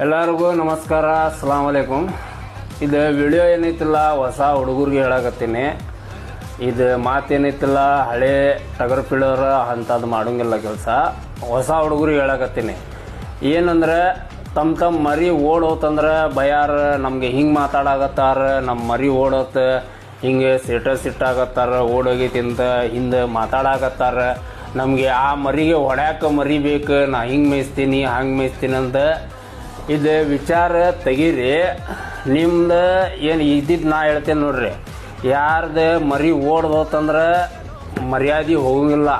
ಎಲ್ಲರಿಗೂ ನಮಸ್ಕಾರ, ಅಸ್ಸಲಾಮ್ ಅಲೈಕುಮ್. ಇದು ವಿಡಿಯೋ ಏನೈತಿಲ್ಲ ಹೊಸ ಹುಡುಗರಿಗೆ ಹೇಳಕತ್ತೀನಿ. ಇದು ಮಾತೇನೈತಿಲ್ಲ ಹಳೆ ಟಗರ್ ಪಿಳೋರ ಅಂಥದ್ದು ಮಾಡೋಂಗಿಲ್ಲ ಕೆಲಸ. ಹೊಸ ಹುಡುಗರಿಗೆ ಹೇಳಕತ್ತೀನಿ. ಏನಂದ್ರೆ ತಮ್ಮ ಮರಿ ಓಡೋತಂದ್ರೆ ಬಯಾರ ನಮಗೆ ಹಿಂಗೆ ಮಾತಾಡಕತ್ತಾರ, ನಮ್ಮ ಮರಿ ಓಡೋತ ಹಿಂಗೆ ಸ್ಟೇಟಸ್ ಇಟ್ಟಾಗತ್ತಾರ, ಓಡೋಗೈತಿ ಅಂತ ಹಿಂದೆ ಮಾತಾಡಕತ್ತಾರ. ನಮಗೆ ಆ ಮರಿಗೆ ಹೊಡ್ಯಾಕ ಮರಿ ಬೇಕು, ನಾ ಹಿಂಗೆ ಮೇಯಿಸ್ತೀನಿ ಹಂಗೆ ಮೇಯಿಸ್ತೀನಿ ಅಂತ ಇದು ವಿಚಾರ ತೆಗೀರಿ. ನಿಮ್ದು ಏನು ಇದ್ದಿದ್ದು ನಾ ಹೇಳ್ತೇನೆ ನೋಡ್ರಿ. ಯಾರ್ದು ಮರಿ ಓಡ್ದೋತಂದ್ರೆ ಮರ್ಯಾದೆ ಹೋಗಂಗಿಲ್ಲ.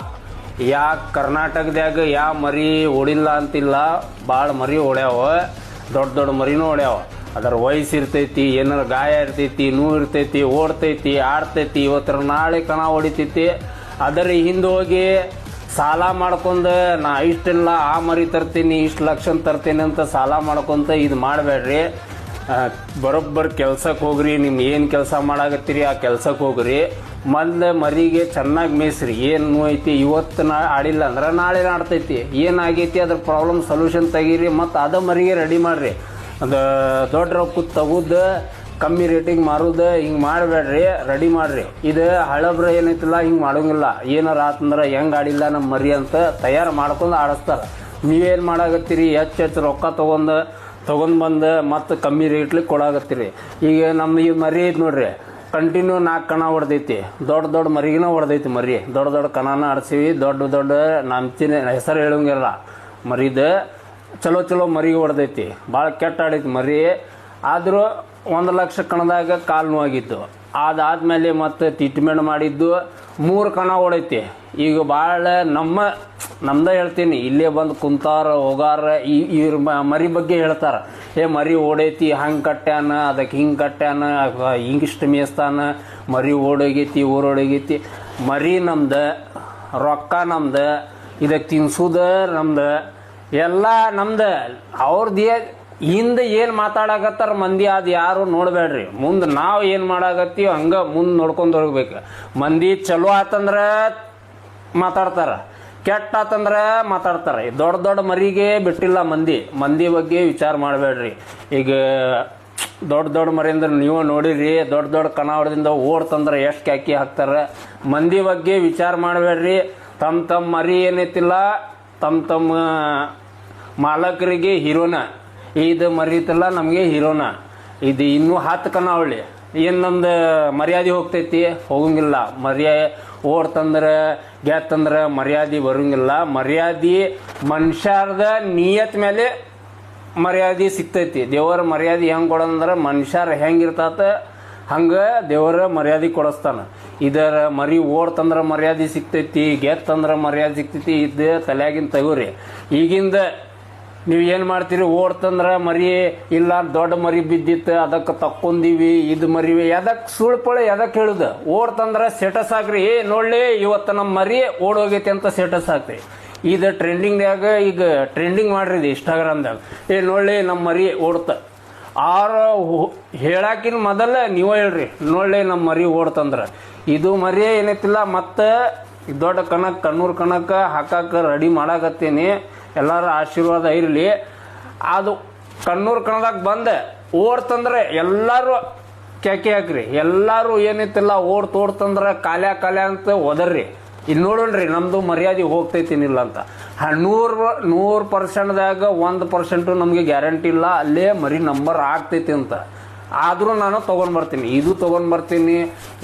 ಕರ್ನಾಟಕದಾಗ ಯಾವ ಮರಿ ಓಡಿಲ್ಲ ಅಂತಿಲ್ಲ, ಭಾಳ ಮರಿ ಓಡ್ಯಾವ, ದೊಡ್ಡ ದೊಡ್ಡ ಮರಿನೂ ಓಡ್ಯಾವ. ಅದರ ವಯಸ್ಸು ಇರ್ತೈತಿ, ಏನಾರ ಗಾಯ ಇರ್ತೈತಿ, ನೋವು ಇರ್ತೈತಿ, ಓಡ್ತೈತಿ, ಆಡ್ತೈತಿ, ಇವತ್ತರ ನಾಳೆ ಕಣ ಹೊಡಿತೈತಿ. ಅದರ ಹಿಂದೆ ಹೋಗಿ ಸಾಲ ಮಾಡ್ಕೊಂಡು ನಾ ಇಷ್ಟೆಲ್ಲ ಆ ಮರಿ ತರ್ತೀನಿ, ಇಷ್ಟು ಲಕ್ಷ ತರ್ತೀನಿ ಅಂತ ಸಾಲ ಮಾಡ್ಕೊಂತ ಇದು ಮಾಡಬೇಡ್ರಿ. ಬರೋಬ್ಬರ್ ಕೆಲ್ಸಕ್ಕೆ ಹೋಗ್ರಿ. ನಿಮ್ಮ ಏನು ಕೆಲಸ ಮಾಡಾಕತ್ತೀರಿ ಆ ಕೆಲ್ಸಕ್ಕೆ ಹೋಗ್ರಿ. ಮೊದಲು ಮರಿಗೆ ಚೆನ್ನಾಗಿ ಮೇಯಿಸ್ರಿ. ಏನು ಐತಿ ಇವತ್ತು ಆಡಿಲ್ಲ ಅಂದ್ರೆ ನಾಳೆ ಆಡ್ತೈತಿ, ಏನಾಗೈತಿ ಅದ್ರ ಪ್ರಾಬ್ಲಮ್ ಸೊಲ್ಯೂಷನ್ ತೆಗೀರಿ, ಮತ್ತು ಅದ ಮರಿಗೆ ರೆಡಿ ಮಾಡಿರಿ. ಅದು ದೊಡ್ಡ ರೊಕ್ಕ ತಗೋದು ಕಮ್ಮಿ ರೇಟಿಗೆ ಮಾರೋದು ಹಿಂಗೆ ಮಾಡಬೇಡ್ರಿ, ರೆಡಿ ಮಾಡಿರಿ. ಇದು ಹಳಬ್ರ ಏನೈತಿಲ್ಲ ಹಿಂಗೆ ಮಾಡೋಂಗಿಲ್ಲ. ಏನಾರ ಆತಂದ್ರೆ ಹೆಂಗೆ ಆಡಿಲ್ಲ ನಮ್ಮ ಮರಿ ಅಂತ ತಯಾರು ಮಾಡ್ಕೊಂಡು ಆಡಿಸ್ತಾರೆ. ನೀವೇನು ಮಾಡಾಕತ್ತೀರಿ, ಹೆಚ್ಚು ರೊಕ್ಕ ತೊಗೊಂಡು ಬಂದು ಮತ್ತು ಕಮ್ಮಿ ರೇಟ್ಲಿಗೆ ಕೊಡಾಕತ್ತೀರಿ. ಈಗ ನಮ್ಮ ಈ ಮರಿ ಐತೆ ನೋಡ್ರಿ, ಕಂಟಿನ್ಯೂ 4 ಕಣ ಹೊಡೆದೈತಿ. ದೊಡ್ಡ ಮರಿಗಿನ ಹೊಡೆದೈತಿ. ಮರಿ ದೊಡ್ಡ ಕಣನ ಆಡ್ಸೀವಿ. ದೊಡ್ಡ ನಂಚಿನ ಹೆಸರು ಹೇಳೋಂಗಿಲ್ಲ. ಮರಿದು ಚಲೋ ಮರಿಗೆ ಹೊಡೆದೈತಿ. ಭಾಳ ಕೆಟ್ಟ ಆಡೈತಿ ಮರಿ. ಆದರೂ 1 ಲಕ್ಷ ಕಣದಾಗ ಕಾಲು ನೋವಾಗಿತ್ತು. ಅದಾದ್ಮೇಲೆ ಮತ್ತೆ ಟ್ರೀಟ್ಮೆಂಟ್ ಮಾಡಿದ್ದು 3 ಕಣ ಹೊಡೈತಿ. ಈಗ ಭಾಳ ನಮ್ದ ಹೇಳ್ತೀನಿ, ಇಲ್ಲೇ ಬಂದು ಕುಂತಾರ ಹೋಗಾರ ಈ ಮರಿ ಬಗ್ಗೆ ಹೇಳ್ತಾರ. ಮರಿ ಓಡೈತಿ, ಹಂಗೆ ಕಟ್ಟ್ಯಾನ, ಅದಕ್ಕೆ ಹಿಂಗೆ ಕಟ್ಟ್ಯಾನ, ಹಿಂಗಿಷ್ಟು ಮೇಯಿಸ್ತಾನ, ಮರಿ ಓಡೋಗೈತಿ ಊರೋಡೋಗೈತಿ. ಮರಿ ನಮ್ದು, ರೊಕ್ಕ ನಮ್ದು, ಇದಕ್ಕೆ ತಿನ್ಸೋದು ನಮ್ದು, ಎಲ್ಲ ನಮ್ದು. ಅವ್ರದ್ದು ಹಿಂದೆ ಏನು ಮಾತಾಡಕತ್ತಾರ ಮಂದಿ ಅದು ಯಾರು ನೋಡಬೇಡ್ರಿ. ಮುಂದೆ ನಾವು ಏನು ಮಾಡಾಕತ್ತೀವಿ ಹಂಗೆ ಮುಂದೆ ನೋಡ್ಕೊಂಡು ಹೋಗ್ಬೇಕು. ಮಂದಿ ಚಲೋ ಆತಂದ್ರೆ ಮಾತಾಡ್ತಾರ, ಕೆಟ್ಟ ಆತಂದ್ರೆ ಮಾತಾಡ್ತಾರೆ. ದೊಡ್ಡ ಮರಿಗೆ ಬಿಟ್ಟಿಲ್ಲ ಮಂದಿ ಬಗ್ಗೆ ವಿಚಾರ ಮಾಡಬೇಡ್ರಿ. ಈಗ ದೊಡ್ಡ ಮರಿ ಅಂದ್ರೆ ನೀವು ನೋಡಿರಿ, ದೊಡ್ಡ ಕಣ ಹೊಡೆದಿಂದ ಓಡ್ತಂದ್ರೆ ಎಷ್ಟು ಕ್ಯಾಕಿ ಹಾಕ್ತಾರೆ. ಮಂದಿ ಬಗ್ಗೆ ವಿಚಾರ ಮಾಡಬೇಡ್ರಿ. ತಮ್ಮ ಮರಿ ಏನೈತಿಲ್ಲ ತಮ್ಮ ಮಾಲಕರಿಗೆ ಹೀರೋನ. ಇದು ಮರಿತಲ್ಲ ನಮಗೆ ಹೀರೋನ. ಇದು ಇನ್ನೂ 10 ಕಣ ಅವಳಿ ಏನು ನಮ್ದು ಮರ್ಯಾದೆ ಹೋಗ್ತೈತಿ? ಹೋಗಂಗಿಲ್ಲ. ಓಡ್ತಂದ್ರೆ ಗೆತ್ತಂದ್ರೆ ಮರ್ಯಾದೆ ಬರೋಂಗಿಲ್ಲ. ಮರ್ಯಾದೆ ಮನುಷ್ಯರದ ನಿಯತ್ ಮೇಲೆ ಮರ್ಯಾದೆ ಸಿಗ್ತೈತಿ. ದೇವರ ಮರ್ಯಾದೆ ಹೆಂಗೆ ಕೊಡೋದಂದ್ರೆ ಮನುಷ್ಯರು ಹೆಂಗಿರ್ತಾತ ಹಂಗೆ ದೇವರ ಮರ್ಯಾದೆ ಕೊಡಿಸ್ತಾನ. ಇದರ ಮರಿ ಓಡ್ತಂದ್ರೆ ಮರ್ಯಾದೆ ಸಿಗ್ತೈತಿ, ಗೆತ್ತಂದ್ರೆ ಮರ್ಯಾದೆ ಸಿಗ್ತೈತಿ. ಇದು ತಲೆಯಾಗಿನ ತಗೋರಿ. ಈಗಿಂದ ನೀವು ಏನು ಮಾಡ್ತೀರಿ, ಓಡ್ತಂದ್ರೆ ಮರಿ ಇಲ್ಲ ದೊಡ್ಡ ಮರಿ ಬಿದ್ದಿತ್ತು ಅದಕ್ಕೆ ತಕ್ಕೊಂದೀವಿ, ಇದು ಮರಿವಿ, ಎದಕ್ಕೆ ಸುಳ್ಪಳೆ ಎದಕ್ಕೆ ಹೇಳುದು? ಓಡ್ತಂದ್ರೆ ಸ್ಟೇಟಸ್ ಹಾಕ್ರಿ, ನೋಡ್ಲಿ ಇವತ್ತು ನಮ್ಮ ಮರಿ ಓಡೋಗೈತಿ ಅಂತ ಸ್ಟೇಟಸ್ ಹಾಕ್ರಿ. ಇದು ಟ್ರೆಂಡಿಂಗ್ದಾಗ ಈಗ ಟ್ರೆಂಡಿಂಗ್ ಮಾಡ್ರಿ ಇದು ಇನ್ಸ್ಟಾಗ್ರಾಮ್ದಾಗ. ನೋಡ್ಲಿ ನಮ್ಮ ಮರಿ ಓಡ್ತ. ಹೇಳಾಕಿನ ಮೊದಲ ನೀವು ಹೇಳ್ರಿ, ನೋಡ್ಲಿ ನಮ್ಮ ಮರಿ ಓಡ್ತಂದ್ರೆ. ಇದು ಮರಿ ಏನೈತಿಲ್ಲ ಮತ್ತೆ ದೊಡ್ಡ ಕಣ್ಣೂರು ಕಣಕ್ಕೆ ಹಾಕಾಕ ರೆಡಿ ಮಾಡಾಕತ್ತೀನಿ. ಎಲ್ಲರ ಆಶೀರ್ವಾದ ಇರಲಿ. ಅದು ಕಣ್ಣೂರು ಕಣದಾಗ ಬಂದೆ ಓಡ್ತಂದ್ರೆ ಎಲ್ಲರೂ ಕ್ಯಾಕಿ ಹಾಕ್ರಿ. ಎಲ್ಲರೂ ಏನೈತಿಲ್ಲ ಓಡ್ತಂದ್ರೆ ಕಾಲ್ಯ ಅಂತ ಒದರ್ರಿ. ಇಲ್ಲಿ ನೋಡೋಣ್ರಿ ನಮ್ದು ಮರ್ಯಾದೆ ಹೋಗ್ತೈತಿನಿಲ್ಲ ಅಂತ. 100%ದಾಗ 1% ನಮಗೆ ಗ್ಯಾರಂಟಿ ಇಲ್ಲ ಅಲ್ಲೇ ಮರಿ ನಂಬರ್ ಆಗ್ತೈತಿ ಅಂತ. ಆದರೂ ನಾನು ತೊಗೊಂಡ್ಬರ್ತೀನಿ. ಇದು ತೊಗೊಂಡ್ಬರ್ತೀನಿ.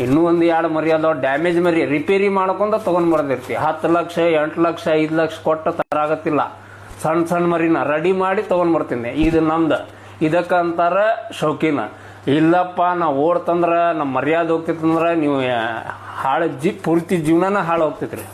ಇನ್ನೂ 1-2 ಮರಿ ಅದಾವ ಡ್ಯಾಮೇಜ್ ಮರಿ ರಿಪೇರಿ ಮಾಡ್ಕೊಂಡು ತೊಗೊಂಡ್ಬರ್ದಿರ್ತಿ. 10 ಲಕ್ಷ 8 ಲಕ್ಷ 5 ಲಕ್ಷ ಕೊಟ್ಟು ತರಾಗತ್ತಿಲ್ಲ. ಸಣ್ಣ ಮರಿನ ರೆಡಿ ಮಾಡಿ ತೊಗೊಂಡ್ಬರ್ತೀನಿ. ಇದು ನಮ್ದು. ಇದಕ್ಕಂತಾರ ಶೌಕಿನ. ಇಲ್ಲಪ್ಪ ನಾವು ಓಡ್ತಂದ್ರೆ ನಮ್ಮ ಮರ್ಯಾದೆ ಹೋಗ್ತೈತಂದ್ರೆ ನೀವು ಪೂರ್ತಿ ಜೀವನನ ಹಾಳು ಹೋಗ್ತೈತ್ರಿ.